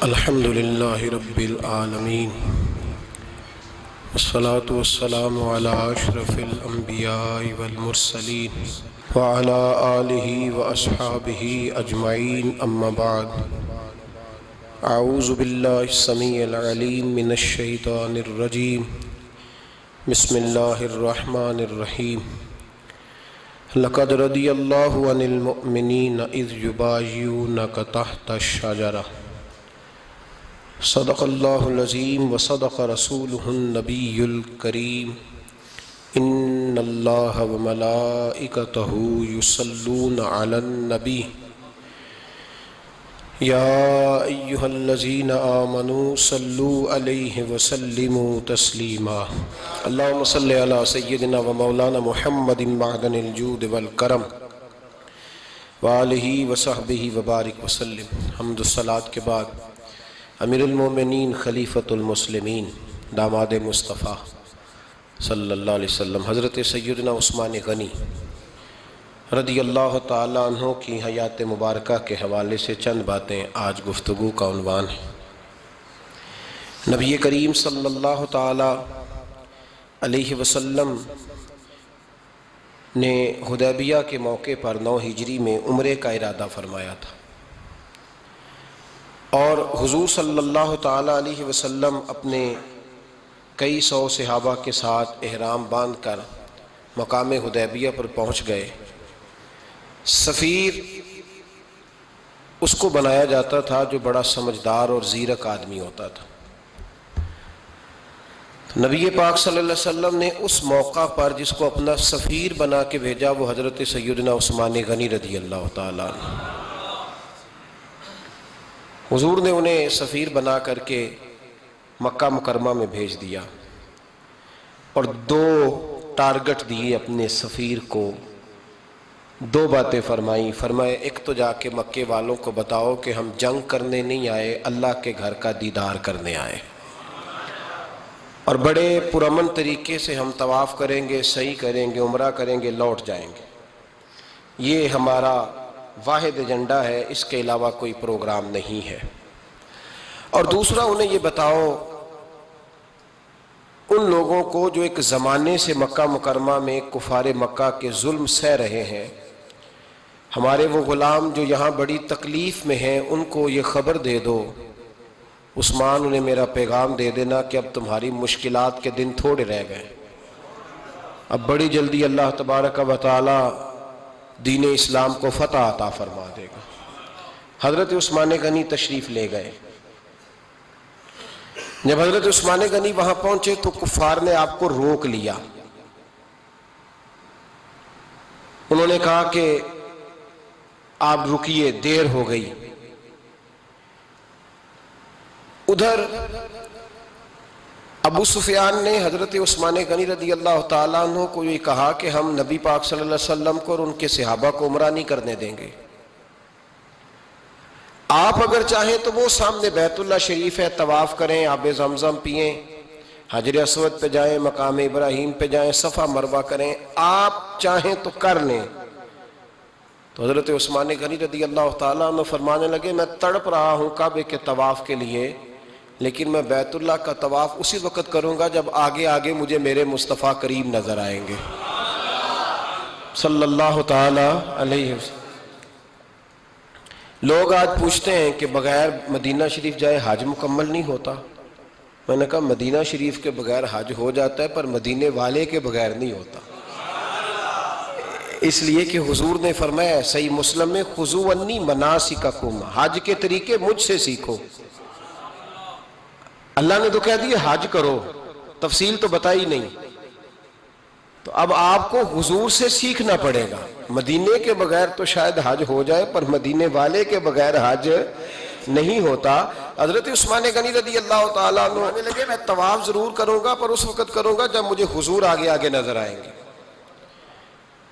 الحمد للہ رب العالمین والصلاة والسلام علی اشرف الانبیاء والمرسلین وعلی آلہ واصحابہ اجمعین اما بعد اعوذ باللہ السمیع العلیم من الشیطان الرجیم بسم اللہ الرحمن الرحیم لقد رضی اللہ عن المؤمنین اذ یبایعونک تحت الشجرہ صدق اللہ العظیم وصدق رسولہ النبی الکریم ان اللہ وملائکتہ یصلون علی النبی یا ایہا الذین آمنوا صلوا علیہ وسلموا تسلیما اللہم صلی علی سیدنا و مولانا محمد معدن الجود والکرم وآلہ وصحبہ وبارک وسلم۔ حمد الصلاۃ کے بعد امیر المومنین خلیفۃ المسلمین داماد مصطفیٰ صلی اللہ علیہ وسلم حضرت سیدنا عثمان غنی رضی اللہ تعالیٰ عنہ کی حیات مبارکہ کے حوالے سے چند باتیں آج گفتگو کا عنوان ہے۔ نبی کریم صلی اللہ تعالیٰ علیہ وسلم نے حدیبیہ کے موقع پر 9 ہجری میں عمرے کا ارادہ فرمایا تھا، اور حضور صلی اللہ تعالیٰ علیہ وسلم اپنے کئی سو صحابہ کے ساتھ احرام باندھ کر مقام حدیبیہ پر پہنچ گئے۔ سفیر اس کو بنایا جاتا تھا جو بڑا سمجھدار اور زیرک آدمی ہوتا تھا۔ نبی پاک صلی اللہ علیہ وسلم نے اس موقع پر جس کو اپنا سفیر بنا کے بھیجا وہ حضرت سیدنا عثمان غنی رضی اللہ تعالیٰ عنہ۔ حضور نے انہیں سفیر بنا کر کے مکہ مکرمہ میں بھیج دیا، اور 2 ٹارگٹ دیے اپنے سفیر کو، 2 باتیں فرمائیں۔ فرمائے ایک تو جا کے مکے والوں کو بتاؤ کہ ہم جنگ کرنے نہیں آئے، اللہ کے گھر کا دیدار کرنے آئے، اور بڑے پرامن طریقے سے ہم طواف کریں گے، سعی کریں گے، عمرہ کریں گے، لوٹ جائیں گے۔ یہ ہمارا واحد ایجنڈا ہے، اس کے علاوہ کوئی پروگرام نہیں ہے۔ اور دوسرا انہیں یہ بتاؤ ان لوگوں کو جو ایک زمانے سے مکہ مکرمہ میں کفار مکہ کے ظلم سہ رہے ہیں، ہمارے وہ غلام جو یہاں بڑی تکلیف میں ہیں، ان کو یہ خبر دے دو، عثمان انہیں میرا پیغام دے دینا کہ اب تمہاری مشکلات کے دن تھوڑے رہ گئے، اب بڑی جلدی اللہ تبارک و تعالی دین اسلام کو فتح عطا فرما دے گا۔ حضرت عثمان غنی تشریف لے گئے۔ جب حضرت عثمان غنی وہاں پہنچے تو کفار نے آپ کو روک لیا۔ انہوں نے کہا کہ آپ رکیے، دیر ہو گئی۔ ادھر ابو سفیان نے حضرت عثمان غنی رضی اللہ تعالیٰ عنہ کو یہ کہا کہ ہم نبی پاک صلی اللہ علیہ وسلم کو اور ان کے صحابہ کو عمرہ نہیں کرنے دیں گے، آپ اگر چاہیں تو وہ سامنے بیت اللہ شریف ہے، طواف کریں، آب زمزم پئیں، حجر اسود پہ جائیں، مقام ابراہیم پہ جائیں، صفا مروہ کریں، آپ چاہیں تو کر لیں۔ تو حضرت عثمان غنی رضی اللہ تعالیٰ عنہ فرمانے لگے میں تڑپ رہا ہوں کعبے کے طواف کے لیے، لیکن میں بیت اللہ کا طواف اسی وقت کروں گا جب آگے آگے مجھے میرے مصطفیٰ کریم نظر آئیں گے صلی اللہ تعالی علیہ وسلم۔ لوگ آج پوچھتے ہیں کہ بغیر مدینہ شریف جائے حج مکمل نہیں ہوتا۔ میں نے کہا مدینہ شریف کے بغیر حج ہو جاتا ہے، پر مدینے والے کے بغیر نہیں ہوتا، اس لیے کہ حضور نے فرمایا صحیح مسلم میں خذوا عنی مناسککم، حج کے طریقے مجھ سے سیکھو۔ اللہ نے تو کہہ دیا حج کرو، تفصیل تو بتائی نہیں، تو اب آپ کو حضور سے سیکھنا پڑے گا۔ مدینے کے بغیر تو شاید حج ہو جائے، پر مدینے والے کے بغیر حج نہیں ہوتا۔ حضرت عثمان غنی رضی اللہ تعالیٰ عنہ آنے لگے میں طواف ضرور کروں گا، پر اس وقت کروں گا جب مجھے حضور آگے آگے نظر آئیں گے۔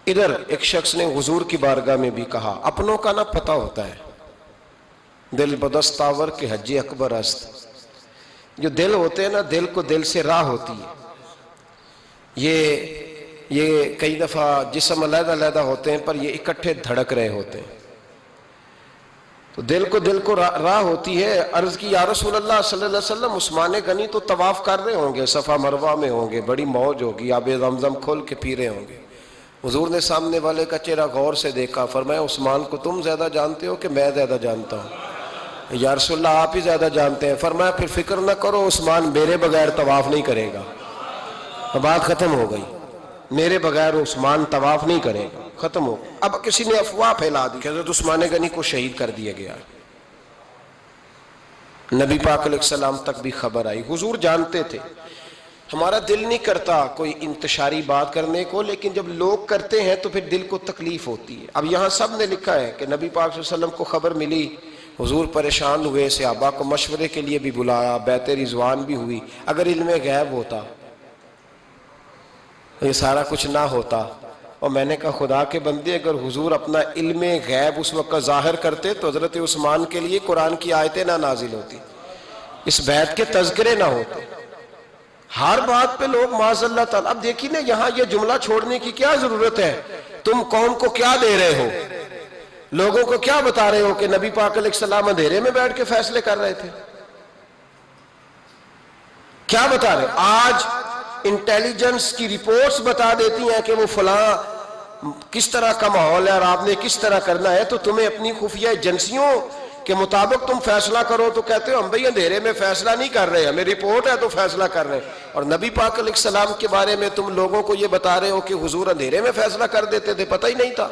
ادھر ایک شخص نے حضور کی بارگاہ میں بھی کہا اپنوں کا نہ پتہ ہوتا ہے، دل بدست آور کے حج اکبر است۔ جو دل ہوتے ہیں نا، دل کو دل سے راہ ہوتی ہے۔ یہ کئی دفعہ جسم علیحدہ علیحدہ ہوتے ہیں پر یہ اکٹھے دھڑک رہے ہوتے ہیں۔ تو دل کو راہ ہوتی ہے. عرض کی یا رسول اللہ صلی اللہ علیہ وسلم عثمان غنی تو طواف کر رہے ہوں گے، صفا مروہ میں ہوں گے، بڑی موج ہوگی، آب زمزم کھول کے پی رہے ہوں گے. حضور نے سامنے والے کا چہرہ غور سے دیکھا، فرمایا عثمان کو تم زیادہ جانتے ہو کہ میں زیادہ جانتا ہوں؟ یا رسول اللہ آپ ہی زیادہ جانتے ہیں. فرمایا پھر فکر نہ کرو، عثمان میرے بغیر طواف نہیں کرے گا. بات ختم ہو گئی، میرے بغیر عثمان طواف نہیں کرے گا، ختم ہو. اب کسی نے افواہ پھیلا دی کہ حضرت عثمان غنی کو شہید کر دیا گیا. نبی پاک علیہ السلام تک بھی خبر آئی. حضور جانتے تھے ہمارا دل نہیں کرتا کوئی انتشاری بات کرنے کو، لیکن جب لوگ کرتے ہیں تو پھر دل کو تکلیف ہوتی ہے. اب یہاں سب نے لکھا ہے کہ نبی پاک صلی اللہ علیہ وسلم کو خبر ملی، حضور پریشان ہوئے، صحابہ کو مشورے کے لیے بھی بلایا، بیعت رضوان بھی ہوئی. اگر علم غیب ہوتا، یہ سارا کچھ نہ ہوتا. اور میں نے کہا خدا کے بندے، اگر حضور اپنا علم غیب اس وقت ظاہر کرتے تو حضرت عثمان کے لیے قرآن کی آیتیں نہ نازل ہوتی، اس بیعت کے تذکرے نہ ہوتے. ہر بات پہ لوگ معاذ اللہ تعالیٰ. اب دیکھیں نا یہاں یہ جملہ چھوڑنے کی کیا ضرورت ہے؟ تم قوم کو کیا دے رہے ہو؟ لوگوں کو کیا بتا رہے ہو کہ نبی پاک علیہ السلام اندھیرے میں بیٹھ کے فیصلے کر رہے تھے؟ کیا بتا رہے؟ آج انٹیلیجنس کی رپورٹس بتا دیتی ہیں کہ وہ فلاں کس طرح کا ماحول ہے اور آپ نے کس طرح کرنا ہے، تو تمہیں اپنی خفیہ ایجنسیوں کے مطابق تم فیصلہ کرو تو کہتے ہو ہم بھئی اندھیرے میں فیصلہ نہیں کر رہے، ہمیں رپورٹ ہے تو فیصلہ کر رہے ہیں. اور نبی پاک علیہ السلام کے بارے میں تم لوگوں کو یہ بتا رہے ہو کہ حضور اندھیرے میں فیصلہ کر دیتے تھے، پتہ ہی نہیں تھا.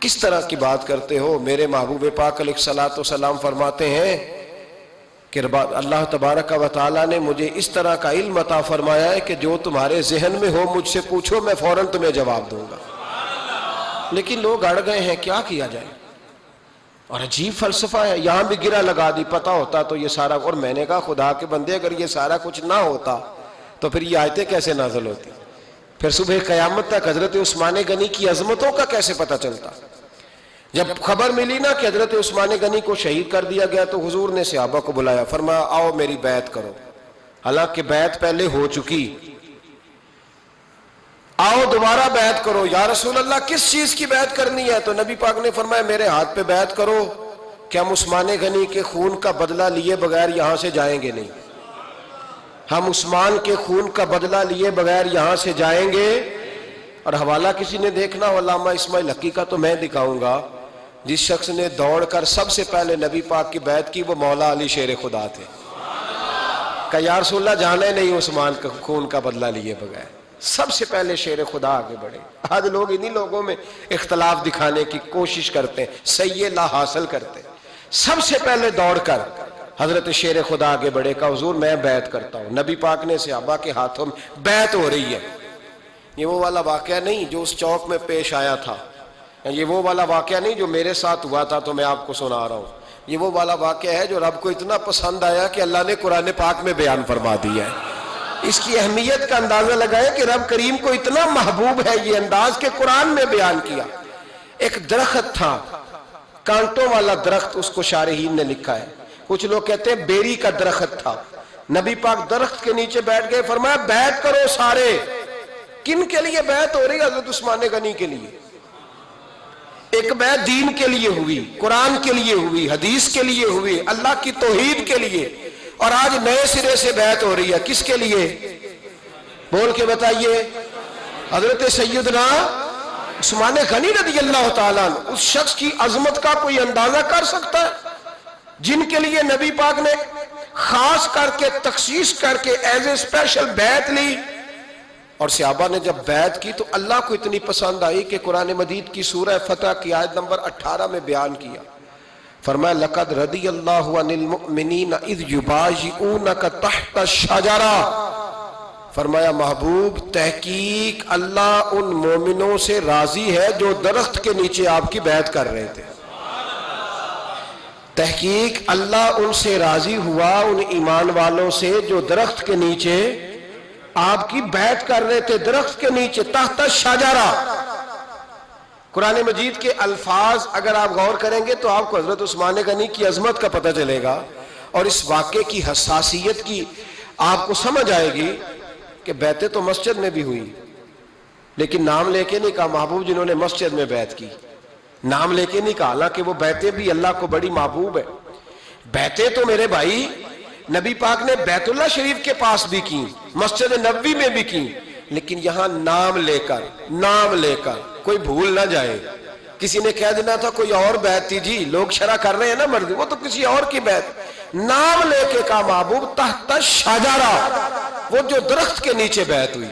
کس طرح کی بات کرتے ہو؟ میرے محبوب پاک علیہ السلام فرماتے ہیں کہ اللہ تبارک و تعالیٰ نے مجھے اس طرح کا علم عطا فرمایا ہے کہ جو تمہارے ذہن میں ہو مجھ سے پوچھو، میں فوراً تمہیں جواب دوں گا. لیکن لوگ اڑ گئے ہیں، کیا کیا جائے؟ اور عجیب فلسفہ ہے، یہاں بھی گرہ لگا دی. پتہ ہوتا تو یہ سارا. اور میں نے کہا خدا کے بندے اگر یہ سارا کچھ نہ ہوتا تو پھر یہ آیتیں کیسے نازل ہوتی؟ پھر صبح قیامت تک حضرت عثمان غنی کی عظمتوں کا کیسے پتہ چلتا؟ جب خبر ملی نا کہ حضرت عثمان غنی کو شہید کر دیا گیا تو حضور نے صحابہ کو بلایا، فرمایا آؤ میری بیعت کرو. حالانکہ بیعت پہلے ہو چکی، آؤ دوبارہ بیعت کرو. یا رسول اللہ کس چیز کی بیعت کرنی ہے؟ تو نبی پاک نے فرمایا میرے ہاتھ پہ بیعت کرو کہ ہم عثمان غنی کے خون کا بدلہ لیے بغیر یہاں سے جائیں گے نہیں. ہم عثمان کے خون کا بدلہ لیے بغیر یہاں سے جائیں گے. اور حوالہ کسی نے دیکھنا ہو علامہ اسماعیل حقی کا تو میں دکھاؤں گا. جس شخص نے دوڑ کر سب سے پہلے نبی پاک کی بیعت کی وہ مولا علی شیر خدا تھے. کہ یا رسول اللہ جانا ہی نہیں عثمان کا خون کا بدلہ لیے بغیر. سب سے پہلے شیر خدا آگے بڑھے. آج لوگ انہی لوگوں میں اختلاف دکھانے کی کوشش کرتے ہیں، صحیح لا حاصل کرتے ہیں. سب سے پہلے دوڑ کر حضرت شیر خدا آگے بڑھے، کہا حضور میں بیعت کرتا ہوں. نبی پاک نے صحابہ کے ہاتھوں میں بیعت ہو رہی ہے. یہ وہ والا واقعہ نہیں جو اس چوک میں پیش آیا تھا، یہ وہ والا واقعہ نہیں جو میرے ساتھ ہوا تھا تو میں آپ کو سنا رہا ہوں. یہ وہ والا واقعہ ہے جو رب کو اتنا پسند آیا کہ اللہ نے قرآن پاک میں بیان فرما دیا ہے. اس کی اہمیت کا اندازہ لگائے کہ رب کریم کو اتنا محبوب ہے یہ انداز کہ قرآن میں بیان کیا. ایک درخت تھا، کانٹوں والا درخت، اس کو شارحین نے لکھا ہے. کچھ لوگ کہتے ہیں بیری کا درخت تھا. نبی پاک درخت کے نیچے بیٹھ گئے، فرمایا بیعت کرو سارے. کن کے لیے بیعت ہو رہی؟ حضرت عثمان غنی کے لیے. ایک بیعت دین کے لیے ہوئی، قرآن کے لیے ہوئی، حدیث کے لیے ہوئی، اللہ کی توحید کے لیے. اور آج نئے سرے سے بیعت ہو رہی ہے، کس کے لیے؟ بول کے بتائیے. حضرت سیدنا عثمان غنی رضی اللہ تعالیٰ عنہ. اس شخص کی عظمت کا کوئی اندازہ کر سکتا ہے جن کے لیے نبی پاک نے خاص کر کے تخصیص کر کے ایز اے اسپیشل بیعت لی. اور صحابہ نے جب بیعت کی تو اللہ کو اتنی پسند آئی کہ قرآن مجید کی سورہ فتح کی آیت نمبر 18 میں بیان کیا. فرمایا لقد رضی اللہ عن المؤمنین اذ یبایعونک تحت الشجرہ. فرمایا محبوب تحقیق اللہ ان مومنوں سے راضی ہے جو درخت کے نیچے آپ کی بیعت کر رہے تھے. تحقیق اللہ ان سے راضی ہوا، ان ایمان والوں سے جو درخت کے نیچے آپ کی بیعت کر رہے تھے. درخت کے نیچے تحت الشجرہ. قرآن مجید کے الفاظ اگر آپ غور کریں گے تو آپ کو حضرت عثمان غنی کی عظمت کا پتہ چلے گا اور اس واقعے کی حساسیت کی آپ کو سمجھ آئے گی کہ بیعتیں تو مسجد میں بھی ہوئی لیکن نام لے کے نہیں کہا محبوب جنہوں نے مسجد میں بیعت کی. نام لے کے نہیں کہا، حالانکہ وہ بیعتیں بھی اللہ کو بڑی محبوب ہے. بیعتیں تو میرے بھائی نبی پاک نے بیت اللہ شریف کے پاس بھی کی، مسجد نبوی میں بھی کی، لیکن یہاں نام لے کر کوئی بھول نہ جائے. کسی نے کہہ دینا تھا کوئی اور بیعت تھی جی، لوگ شرح کر رہے ہیں نا مرد، وہ تو کسی اور کی بیعت. نام لے کے کہا محبوب تحت شجرہ، وہ جو درخت کے نیچے بیعت ہوئی،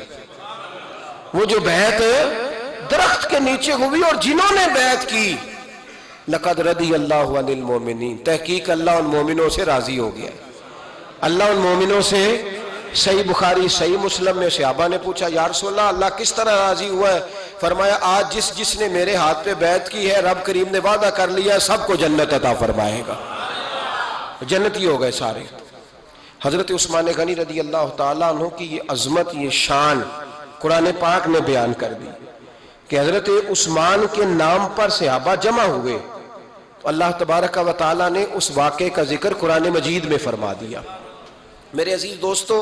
وہ جو بیعت درخت کے نیچے ہوئی، اور جنہوں نے بیعت کی لقد رضی اللہ عن المومنین، تحقیق اللہ ان مومنوں سے راضی ہو گیا. اللہ ان مومنوں سے، صحیح بخاری صحیح مسلم میں صحابہ نے پوچھا یا رسول اللہ کس طرح راضی ہوا ہے؟ فرمایا آج جس نے میرے ہاتھ پہ بیعت کی ہے رب کریم نے وعدہ کر لیا ہے سب کو جنت عطا فرمائے گا، جنتی ہو گئے سارے. حضرت عثمان غنی رضی اللہ تعالیٰ عنہ کی یہ عظمت، یہ شان قرآن پاک نے بیان کر دی کہ حضرت عثمان کے نام پر صحابہ جمع ہوئے تو اللہ تبارک و تعالیٰ نے اس واقعے کا ذکر قرآن مجید میں فرما دیا. میرے عزیز دوستو،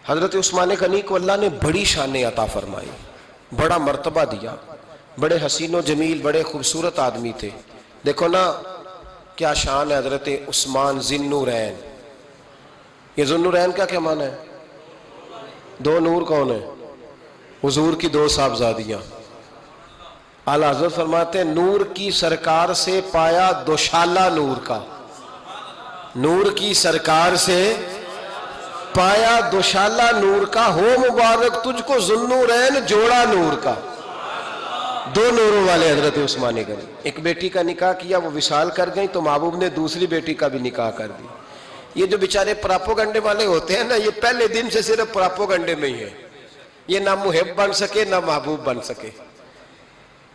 حضرت عثمان غنی کو اللہ نے بڑی شان عطا فرمائی، بڑا مرتبہ دیا، بڑے حسین و جمیل، بڑے خوبصورت آدمی تھے. دیکھو نا کیا شان ہے حضرت عثمان ذی النورین. یہ ذو النورین کا کیا معنی ہے؟ دو نور کون ہے؟ حضور کی دو صاحبزادیاں. اعلیٰ حضرت فرماتے ہیں نور کی سرکار سے پایا دوشالہ نور کا، نور کی سرکار سے پایا دوشالہ نور کا، ہو مبارک تجھ کو ذو النورین جوڑا نور کا. دو نوروں والے حضرت عثمان غنی. ایک بیٹی کا نکاح کیا، وہ وصال کر گئی تو محبوب نے دوسری بیٹی کا بھی نکاح کر دی. یہ جو بیچارے پراپوگنڈے والے ہوتے ہیں نا، یہ پہلے دن سے صرف پراپوگنڈے میں ہی ہے. یہ نہ محب بن سکے نہ محبوب بن سکے.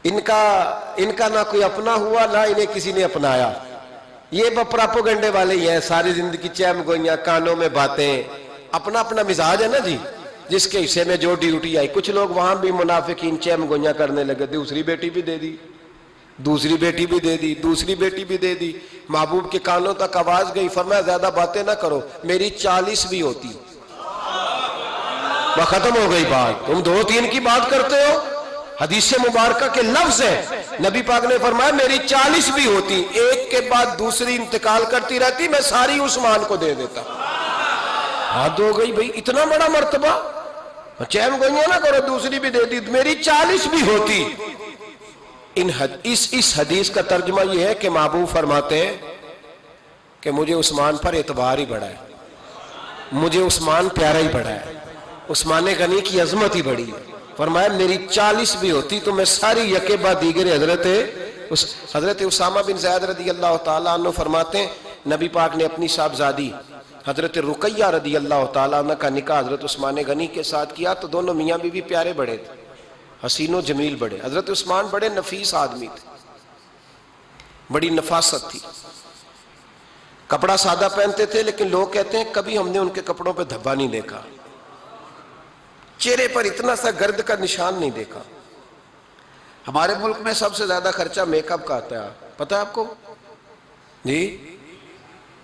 ان کا نہ کوئی اپنا ہوا نہ انہیں کسی نے اپنایا. یہ پراپوگنڈے والے ہی ہیں، ساری زندگی چیم گوئیاں، کانوں میں باتیں، اپنا اپنا مزاج ہے نا جی، جس کے حصے میں جو ڈیوٹی آئی. کچھ لوگ وہاں بھی منافقین چیم گوئیاں کرنے لگے، دوسری بیٹی بھی دے دی، دوسری بیٹی بھی دے دی، دوسری بیٹی بھی دے دی. محبوب کے کانوں تک آواز گئی، فرمایا زیادہ باتیں نہ کرو، میری 40 بھی ہوتی. وہ ختم ہو گئی بات، تم 2-3 کی بات کرتے ہو. حدیث مبارکہ کے لفظ ہے، نبی پاک نے فرمایا میری 40 بھی ہوتی، ایک کے بعد دوسری انتقال کرتی رہتی، میں ساری عثمان کو دے دیتا. حد ہو گئی بھئی، اتنا بڑا مرتبہ، چیم گوئیاں نہ کرو، دوسری بھی دے دی، میری 40 بھی ہوتی. اس حدیث کا ترجمہ یہ ہے کہ محبوب فرماتے ہیں کہ مجھے عثمان پر اعتبار ہی بڑا ہے، مجھے عثمان پیارا ہی بڑا ہے، عثمان غنی کی عظمت ہی بڑی ہے. فرمایا میری 40 بھی ہوتی تو میں ساری یکے بعد دیگر حضرت اسامہ بن زید رضی اللہ تعالیٰ عنہ فرماتے ہیں نبی پاک نے اپنی صاحبزادی حضرت رقیہ رضی اللہ تعالیٰ عنہ کا نکاح حضرت عثمان غنی کے ساتھ کیا تو دونوں میاں بیوی پیارے بڑے تھے، حسین و جمیل بڑے. حضرت عثمان بڑے نفیس آدمی تھے، بڑی نفاست تھی، کپڑا سادہ پہنتے تھے لیکن لوگ کہتے ہیں کبھی ہم نے ان کے کپڑوں پہ دھبا نہیں دیکھا، چہرے پر اتنا سا گرد کا نشان نہیں دیکھا. ہمارے ملک میں سب سے زیادہ خرچہ میک اپ کا آتا ہے، پتہ ہے آپ کو جی؟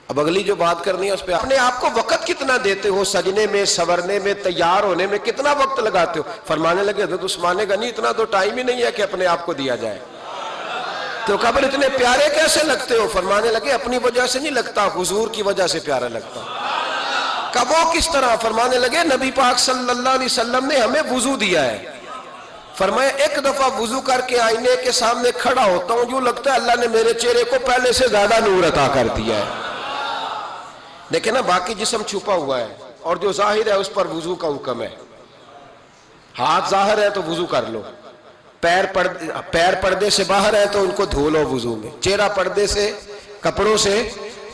اب اگلی جو بات کرنی ہے اس پہ اپنے آپ کو وقت کتنا دیتے ہو، سجنے میں، سورنے میں، تیار ہونے میں کتنا وقت لگاتے ہو. فرمانے لگے حضرت عثمان غنی اتنا تو ٹائم ہی نہیں ہے کہ اپنے آپ کو دیا جائے. تو قبر اتنے پیارے کیسے لگتے ہو؟ فرمانے لگے اپنی وجہ سے نہیں لگتا، حضور کی وجہ سے پیارا لگتا. کب وہ کس طرح؟ فرمانے لگے نبی پاک صلی اللہ علیہ وسلم نے ہمیں وضو دیا ہے. فرمایا ایک دفعہ وضو کر کے آئینے کے سامنے کھڑا ہوتا ہوں یوں لگتا ہے اللہ نے میرے چہرے کو پہلے سے زیادہ نور عطا کر دیا ہے. دیکھیں نا باقی جسم چھپا ہوا ہے اور جو ظاہر ہے اس پر وضو کا حکم ہے. ہاتھ ظاہر ہے تو وضو کر لو، پیر پردے سے باہر ہے تو ان کو دھو لو وضو میں، چہرہ پردے سے کپڑوں سے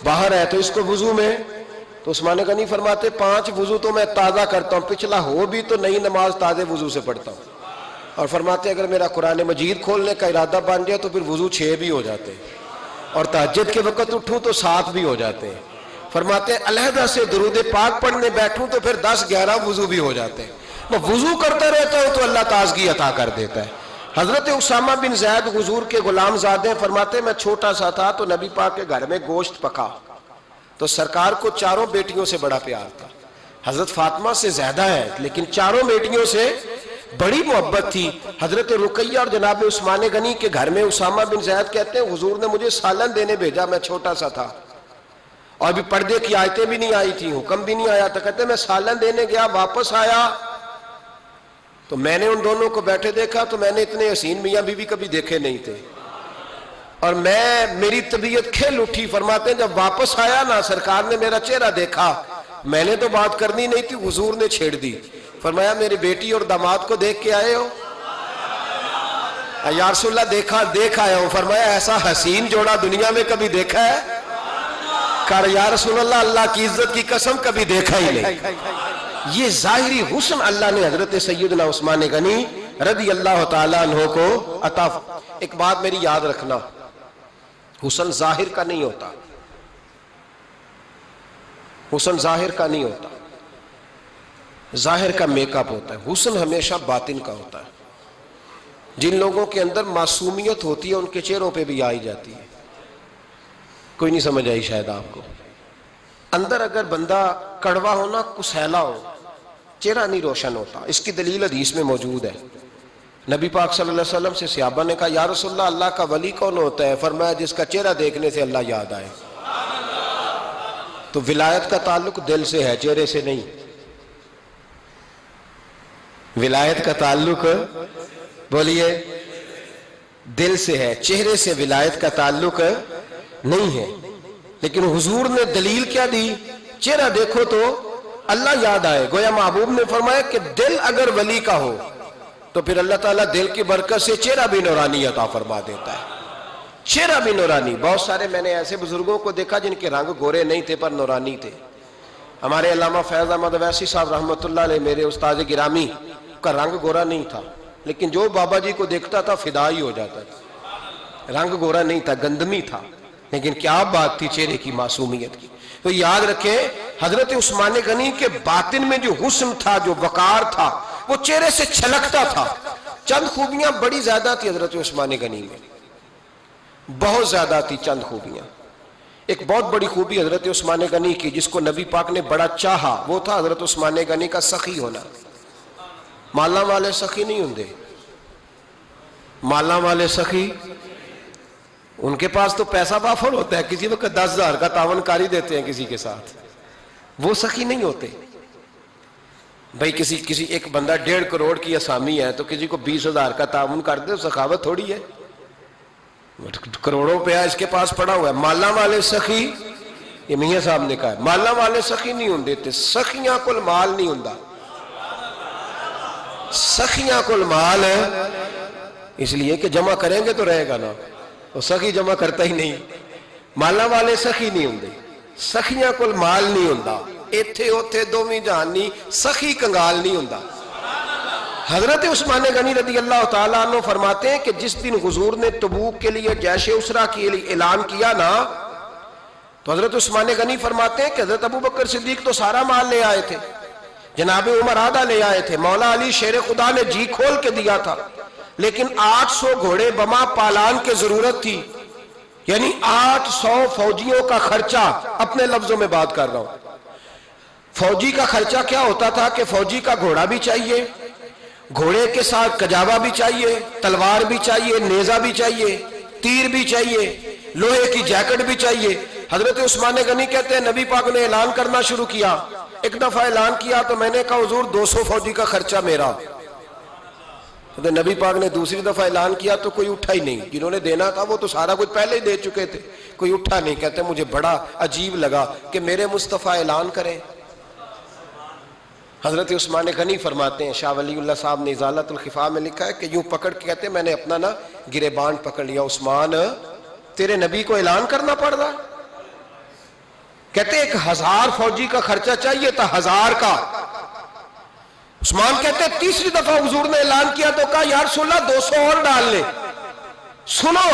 باہر ہے تو اس کو وضو میں. تو عثمان غنی فرماتے 5 وضو تو میں تازہ کرتا ہوں، پچھلا ہو بھی تو نئی نماز تازے وضو سے پڑھتا ہوں. اور فرماتے اگر میرا قرآن مجید کھولنے کا ارادہ بن جائے تو پھر وضو 6 بھی ہو جاتے ہیں، اور تہجد کے وقت اٹھوں تو 7 بھی ہو جاتے ہیں. فرماتے ہیں علیحدہ سے درود پاک پڑھنے بیٹھوں تو پھر 10-11 وضو بھی ہو جاتے ہیں. میں وضو کرتا رہتا ہوں تو اللہ تازگی عطا کر دیتا ہے. حضرت اسامہ بن زید حضور کے غلام زادے ہیں، فرماتے ہیں میں چھوٹا سا تھا تو نبی پاک کے گھر میں گوشت پکا تو سرکار کو 4 بیٹیوں سے بڑا پیار تھا. حضرت فاطمہ سے زیادہ ہے لیکن 4 بیٹیوں سے بڑی محبت تھی. حضرت رقیہ اور جناب عثمان غنی کے گھر میں اسامہ بن زید کہتے ہیں حضور نے مجھے سالن دینے بھیجا, میں چھوٹا سا تھا اور ابھی پردے کی آیتیں بھی نہیں آئی تھی, حکم بھی نہیں آیا تھا. کہتے ہیں میں سالن دینے گیا, واپس آیا تو میں نے ان دونوں کو بیٹھے دیکھا تو میں نے اتنے حسین میاں بیوی کبھی دیکھے نہیں تھے, اور میری طبیعت کھل اٹھی. فرماتے ہیں جب واپس آیا نا, سرکار نے میرا چہرہ دیکھا, میں نے تو بات کرنی نہیں تھی, حضور نے چھیڑ دی. فرمایا میری بیٹی اور داماد کو دیکھ کے آئے ہو؟ یا رسول اللہ دیکھ آیا ہوں. فرمایا ایسا حسین جوڑا دنیا میں کبھی دیکھا ہے؟ کہا یا رسول اللہ اللہ کی عزت کی قسم کبھی دیکھا ہی نہیں. یہ ظاہری حسن اللہ نے حضرت سیدنا عثمان غنی رضی اللہ تعالیٰ عنہ کو عطا. ایک بات میری یاد رکھنا, حسن ظاہر کا نہیں ہوتا, حسن ظاہر کا نہیں ہوتا, ظاہر کا میک اپ ہوتا ہے. حسن ہمیشہ باطن کا ہوتا ہے. جن لوگوں کے اندر معصومیت ہوتی ہے ان کے چہروں پہ بھی آئی جاتی ہے. کوئی نہیں سمجھ آئی شاید آپ کو. اندر اگر بندہ کڑوا ہونا, کسیلا ہو, چہرہ نہیں روشن ہوتا. اس کی دلیل حدیث میں موجود ہے. نبی پاک صلی اللہ علیہ وسلم سے صحابہ نے کہا یا رسول اللہ اللہ کا ولی کون ہوتا ہے؟ فرمایا جس کا چہرہ دیکھنے سے اللہ یاد آئے. تو ولایت کا تعلق دل سے ہے, چہرے سے نہیں. ولایت کا تعلق بولیے دل سے ہے, چہرے سے ولایت کا تعلق نہیں ہے. لیکن حضور نے دلیل کیا دی؟ چہرہ دیکھو تو اللہ یاد آئے. گویا محبوب نے فرمایا کہ دل اگر ولی کا ہو تو پھر اللہ تعالیٰ دل کی برکت سے چہرہ بھی نورانی عطا فرما دیتا ہے. چہرہ بھی نورانی. بہت سارے میں نے ایسے بزرگوں کو دیکھا جن کے رنگ گورے نہیں تھے پر نورانی تھے. ہمارے علامہ فیض احمد اویسی صاحب رحمۃ اللہ علیہ, میرے استاد گرامی, کا رنگ گورا نہیں تھا, لیکن جو بابا جی کو دیکھتا تھا فدا ہی ہو جاتا تھا. رنگ گورا نہیں تھا, گندمی تھا, لیکن کیا بات تھی چہرے کی معصومیت کی. تو یاد رکھیں حضرت عثمان غنی کے باطن میں جو حسن تھا, جو وقار تھا, وہ چہرے سے چھلکتا تھا. چند خوبیاں بڑی زیادہ تھی حضرت عثمان غنی میں, بہت زیادہ تھی چند خوبیاں. ایک بہت بڑی خوبی حضرت عثمان غنی کی جس کو نبی پاک نے بڑا چاہا, وہ تھا حضرت عثمان غنی کا سخی ہونا. مالا والے سخی نہیں ہوندے, مالا والے سخی ان کے پاس تو پیسہ وافر ہوتا ہے, کسی وقت 10,000 کا تعاون کاری دیتے ہیں کسی کے ساتھ, وہ سخی نہیں ہوتے. بھئی کسی ایک بندہ 1.5 کروڑ کی اسامی ہے تو کسی کو 20,000 کا تعاون کر دے, سخاوت تھوڑی ہے. کروڑوں روپیہ اس کے پاس پڑا ہوا ہے. مالا والے سخی, یہ میاں صاحب نے کہا ہے, مالا والے سخی نہیں ہوندے. سخیاں کل مال نہیں ہوندا, سخیاں کل مال ہے, اس لیے کہ جمع کریں گے تو رہے گا نا, وہ سخی جمع کرتا ہی نہیں. مالا والے سخی نہیں ہوندے, سخیاں کل مال نہیں ہوندا. ایتھے اوتھے دوویں جہان نہیں, سخی کنگال نہیں ہوندا. حضرت عثمان غنی رضی اللہ تعالیٰ عنہ فرماتے ہیں کہ جس دن حضور نے تبوک کے لیے جیش اسرا کے لیے اعلان کیا نا, تو حضرت عثمان غنی فرماتے ہیں کہ حضرت ابو بکر صدیق تو سارا مال لے آئے تھے, جناب عمر آدھا لے آئے تھے, مولا علی شیر خدا نے جی کھول کے دیا تھا, لیکن 800 گھوڑے بما پالان کی ضرورت تھی. یعنی 800 فوجیوں کا خرچہ, اپنے لفظوں میں بات کر رہا ہوں. فوجی کا خرچہ کیا ہوتا تھا کہ فوجی کا گھوڑا بھی چاہیے, گھوڑے کے ساتھ کجاوا بھی چاہیے, تلوار بھی چاہیے, نیزہ بھی چاہیے, تیر بھی چاہیے, لوہے کی جیکٹ بھی چاہیے. حضرت عثمان غنی کہتے ہیں نبی پاک نے اعلان کرنا شروع کیا. ایک دفعہ اعلان کیا تو میں نے کہا حضور 200 فوجی کا خرچہ میرا. تو نبی پاک نے دوسری دفعہ اعلان کیا تو کوئی اٹھا ہی نہیں. جنہوں نے دینا تھا وہ تو سارا کچھ پہلے ہی دے چکے تھے, کوئی اٹھا نہیں. کہتے مجھے بڑا عجیب لگا کہ میرے مصطفیٰ اعلان کریں. حضرت عثمان غنی فرماتے ہیں, شاہ ولی اللہ صاحب نے ازالت الخفا میں لکھا ہے کہ یوں پکڑ کے کہتے ہیں میں نے اپنا نا گریبان پکڑ لیا, عثمان تیرے نبی کو اعلان کرنا پڑ رہا. کہتے 1000 فوجی کا خرچہ چاہیے تھا, 1000 کا. عثمان کہتے تیسری دفعہ حضور نے اعلان کیا تو کہا یا رسول اللہ 200 اور ڈال لے. سنو